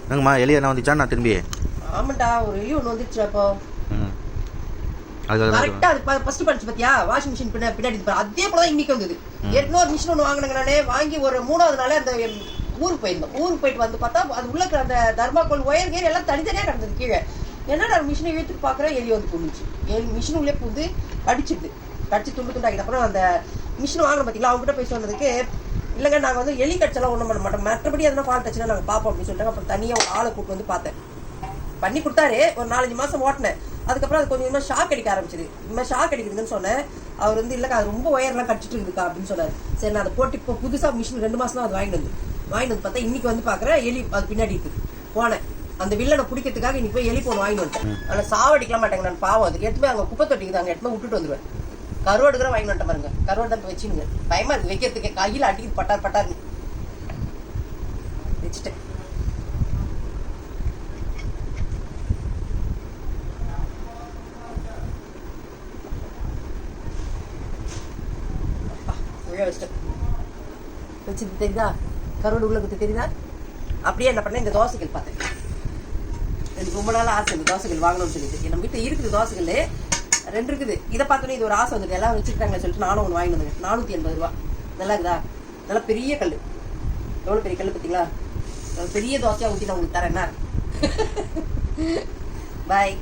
என்னங்கம்மா எலி என்ன வந்துச்சா நான் திரும்பி? ஆமாண்டா, ஒரு எலி ஒன்று வந்துச்சு. அப்போ அது கரெக்டாக அது ஃபர்ஸ்ட் படிச்சு பார்த்தியா, வாஷிங் மிஷின் பின்னாடி அதே போல தான் இன்னைக்கு வந்தது. ஏற்கனவே ஒரு மிஷின் ஒன்று வாங்கினேங்க நானே. வாங்கி ஒரு 3வது நாளே அந்த ஊருக்கு போயிருந்தோம். ஊருக்கு போயிட்டு வந்து பார்த்தா அது உள்ள அந்த தர்மாக்கோல் ஒயர் கேர் எல்லாம் தனித்தனியாக கிடந்தது கீழே. என்னடா மிஷினை இழுத்துட்டு பார்க்குறேன், எலி வந்து புரிஞ்சு மிஷின் உள்ளே புகுந்து கடிச்சிடுது. கடிச்சு துண்டு துண்டாக்கிட்ட அப்புறம் அந்த மிஷின் வாங்கணும் பார்த்தீங்களா, அவங்ககிட்ட போய் சொன்னதுக்கு இல்லைங்க நாங்கள் வந்து எலி கடிச்செல்லாம் ஒன்றும் பண்ண மாட்டோம், மற்றபடி எதனா ஃபால்ட் ஆச்சுன்னா நாங்கள் பார்ப்போம் அப்படின்னு சொல்லிட்டாங்க. அப்புறம் தனியாக ஒரு ஆளை கூப்பிட்டு வந்து பார்த்தேன். பண்ணி கொடுத்தாரு. ஒரு 4-5 மாதம் ஓட்டினேன். அதுக்கப்புறம் அது கொஞ்சம் ஷாக் அடிக்க ஆரம்பிச்சிது. இந்த மாதிரி ஷாக் அடிக்குதுன்னு சொன்னேன். அவர் வந்து இல்லைக்கா அது ரொம்ப ஒயர்லாம் கடிச்சிட்டு இருக்குக்கா அப்படின்னு சொன்னார். சரி நான் அதை போட்டு இப்போ புதுசாக மிஷின் 2 மாதம் தான் அது வாங்கிட்டு வந்து பார்த்தா இன்னைக்கு வந்து பார்க்குறேன் எலி அது பின்னாடி இருக்குது. போனேன் அந்த வில்லனை பிடிக்கிறதுக்காக இன்னைக்கு போய் எலி போன வாங்கிட்டு வந்துட்டேன். ஆனால் சாவடிக்கலாம் மாட்டேங்க நான், பாவம். அது எடுத்துமே அங்கே குப்பை தொட்டிக்குது, அங்கே எடுத்துமே விட்டுட்டு வந்துடுவேன். கருவாடு கூட வாங்கிட்டு வந்துட்டேன் பாருங்க. கருவாடு தான் இப்போ வச்சுங்க. பயமா இருக்குது வைக்கிறதுக்கு, கையில் அடிக்குது பட்டார் பட்டார்னு வச்சுட்டேன். வச்சுட்டு தெரியுதா கருவாடு உள்ள குத்து தெரியுதா? அப்படியே என்ன பண்ணேன், இந்த தோசைகள் பார்த்தேன். எனக்கு ரொம்ப நாள் ஆசை இந்த தோசைகள் வாங்கணும்னு சொல்லிட்டு. நம்ம வீட்டில் இருக்குது தோசைகள் 2 இருக்குது. இதை பார்த்தோன்னே இது ஒரு ஆசை வந்துட்டு எல்லாம் வச்சுருக்காங்களே சொல்லிட்டு நானும் ஒன்று வாங்கிட்டு வந்தேன். 480 ரூபா. நல்லா இருக்குதா? நல்லா பெரிய கல். எவ்வளோ பெரிய கல் பார்த்தீங்களா? பெரிய தோசையாக ஊற்றி நான் உங்களுக்கு தரேன். என்ன பாய்.